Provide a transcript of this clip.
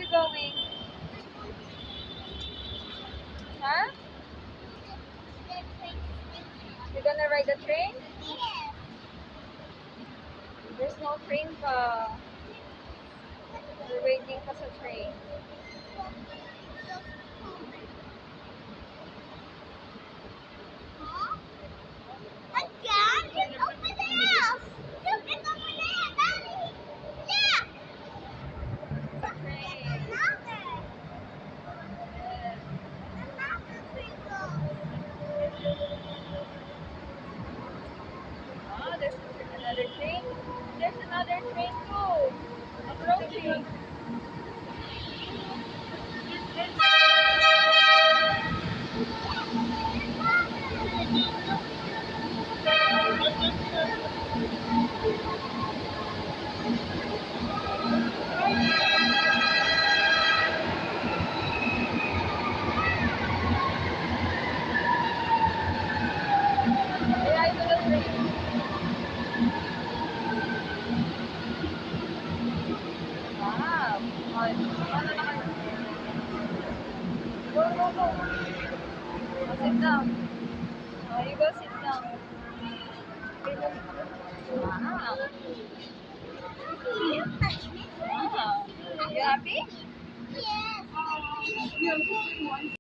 you going? Huh? You gonna ride the train? There's no train pa. We're waiting pa sa train. Oh, there's another train. There's another train too. Approaching. Kaya ito na train. Wow. Ano naman? Go, go, go. Oh, sit down. Oh, you go sit down. Wow. Wow. You happy? Yes.